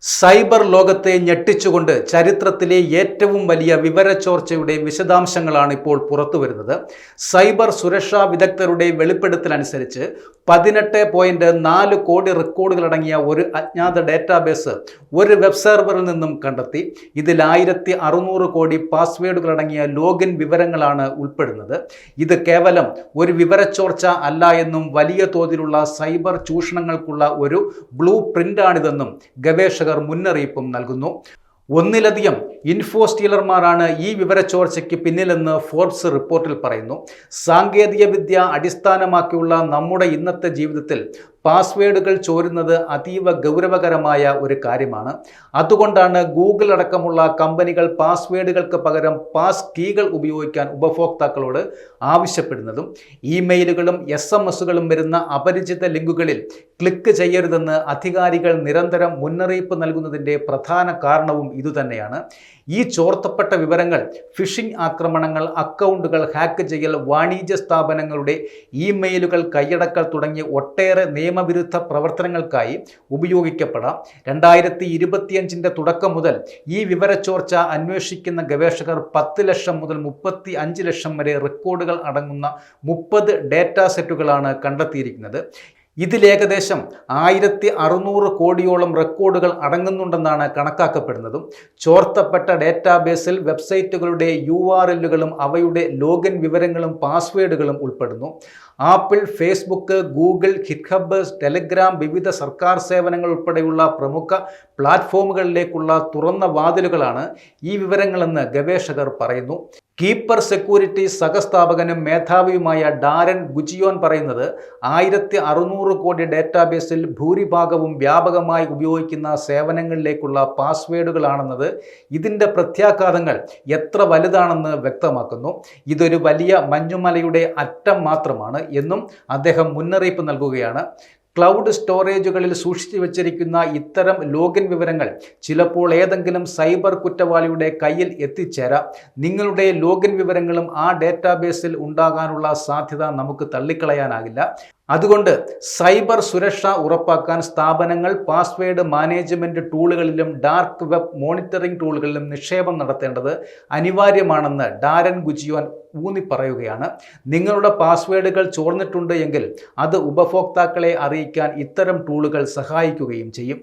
Cyber ലോകത്തെ ഞെട്ടിച്ചുകൊണ്ട് ചരിത്രത്തിലെ ഏറ്റവും വലിയ വിവരച്ചോർച്ചയുടെ വിശദാംശങ്ങളാണ് ഇപ്പോൾ പുറത്തുവരുന്നത്. സൈബർ സുരക്ഷാ വിദഗ്ധരുടെ വെളിപ്പെടുത്തലനുസരിച്ച് 18.4 കോടി റെക്കോർഡുകളടങ്ങിയ ഒരു അജ്ഞാത ഡേറ്റാബേസ് ഒരു വെബ് സെർവറിൽ നിന്നും കണ്ടെത്തി. ഇതിൽ 1600 കോടി പാസ്വേഡുകളടങ്ങിയ ലോഗിൻ വിവരങ്ങളാണ് ഉൾപ്പെടുന്നത്. ഇത് കേവലം ഒരു വിവരച്ചോർച്ച അല്ല എന്നും വലിയ തോതിലുള്ള സൈബർ ചൂഷണങ്ങൾക്കുള്ള ഒരു ബ്ലൂ പ്രിന്റാണിതെന്നും ഗവേഷകർ മുന്നറിയിപ്പും നൽകുന്നു. ഒന്നിലധികം ഇൻഫോസ്റ്റീലർമാരാണ് ഈ വിവരച്ചോർച്ചയ്ക്ക് പിന്നിലെന്ന് ഫോർബ്സ് റിപ്പോർട്ടിൽ പറയുന്നു. സാങ്കേതിക വിദ്യ അടിസ്ഥാനമാക്കിയുള്ള നമ്മുടെ ഇന്നത്തെ ജീവിതത്തിൽ പാസ്വേഡുകൾ ചോരുന്നത് അതീവ ഗൗരവകരമായ ഒരു കാര്യമാണ്. അതുകൊണ്ടാണ് ഗൂഗിൾ അടക്കമുള്ള കമ്പനികൾ പാസ്വേഡുകൾക്ക് പകരം പാസ് കീകൾ ഉപയോഗിക്കാൻ ഉപഭോക്താക്കളോട് ആവശ്യപ്പെടുന്നതും. ഇമെയിലുകളും SMS-കളും വരുന്ന അപരിചിത ലിങ്കുകളിൽ ക്ലിക്ക് ചെയ്യരുതെന്ന് അധികാരികൾ നിരന്തരം മുന്നറിയിപ്പ് നൽകുന്നതിൻ്റെ പ്രധാന കാരണവും ഇതുതന്നെയാണ്. ഈ ചോർത്തപ്പെട്ട വിവരങ്ങൾ ഫിഷിംഗ് ആക്രമണങ്ങൾ, അക്കൗണ്ടുകൾ ഹാക്ക് ചെയ്യൽ, വാണിജ്യ സ്ഥാപനങ്ങളുടെ ഇമെയിലുകൾ കൈയടക്കൽ തുടങ്ങിയ ഒട്ടേറെ നിയമവിരുദ്ധ പ്രവർത്തനങ്ങൾക്കായി ഉപയോഗിക്കപ്പെടാം. 2025 തുടക്കം മുതൽ ഈ വിവരച്ചോർച്ച അന്വേഷിക്കുന്ന ഗവേഷകർ 10 ലക്ഷം മുതൽ 35 ലക്ഷം വരെ റെക്കോർഡുകൾ അടങ്ങുന്ന 30 ഡേറ്റാ സെറ്റുകളാണ് കണ്ടെത്തിയിരിക്കുന്നത്. ഇതിലേകദേശം 1600 കോടിയോളം റെക്കോർഡുകൾ അടങ്ങുന്നുണ്ടെന്നാണ് കണക്കാക്കപ്പെടുന്നതും. ചോർത്തപ്പെട്ട ഡേറ്റാബേസിൽ വെബ്സൈറ്റുകളുടെ URLകളും അവയുടെ ലോഗിൻ വിവരങ്ങളും പാസ്വേഡുകളും ഉൾപ്പെടുന്നു. Apple, Facebook, Google, GitHub, Telegram, വിവിധ സർക്കാർ സേവനങ്ങൾ ഉൾപ്പെടെയുള്ള പ്രമുഖ പ്ലാറ്റ്ഫോമുകളിലേക്കുള്ള തുറന്ന വാതിലുകളാണ് ഈ വിവരങ്ങളെന്ന് ഗവേഷകർ പറയുന്നു. കീപ്പർ സെക്യൂരിറ്റി സഹസ്ഥാപകനും മേധാവിയുമായ ഡാരൻ ഗുജിയോൻ പറയുന്നത് 1600 കോടി ഡേറ്റാബേസിൽ ഭൂരിഭാഗവും വ്യാപകമായി ഉപയോഗിക്കുന്ന സേവനങ്ങളിലേക്കുള്ള പാസ്വേഡുകളാണെന്നത് ഇതിൻ്റെ പ്രത്യാഘാതങ്ങൾ എത്ര വലുതാണെന്ന് വ്യക്തമാക്കുന്നു. ഇതൊരു വലിയ മഞ്ഞുമലയുടെ അറ്റം മാത്രമാണ് എന്നും അദ്ദേഹം മുന്നറിയിപ്പ് നൽകുകയാണ്. ക്ലൗഡ് സ്റ്റോറേജുകളിൽ സൂക്ഷിച്ചു വച്ചിരിക്കുന്ന ഇത്തരം ലോഗിൻ വിവരങ്ങൾ ചിലപ്പോൾ ഏതെങ്കിലും സൈബർ കുറ്റവാളിയുടെ കയ്യിൽ എത്തിച്ചേരാം. നിങ്ങളുടെ ലോഗിൻ വിവരങ്ങളും ആ ഡേറ്റാബേസിൽ ഉണ്ടാകാനുള്ള സാധ്യത നമുക്ക് തള്ളിക്കളയാനാകില്ല. അതുകൊണ്ട് സൈബർ സുരക്ഷ ഉറപ്പാക്കാൻ സ്ഥാപനങ്ങൾ പാസ്വേഡ് മാനേജ്മെൻറ്റ് ടൂളുകളിലും ഡാർക്ക് വെബ് മോണിറ്ററിംഗ് ടൂളുകളിലും നിക്ഷേപം നടത്തേണ്ടത് അനിവാര്യമാണെന്ന് ഡാരൻ ഗുജിയോൻ ഊന്നിപ്പറയുകയാണ്. നിങ്ങളുടെ പാസ്വേഡുകൾ ചോർന്നിട്ടുണ്ട് എങ്കിൽ അത് ഉപഭോക്താക്കളെ അറിയിക്കാൻ ഇത്തരം ടൂളുകൾ സഹായിക്കുകയും ചെയ്യും.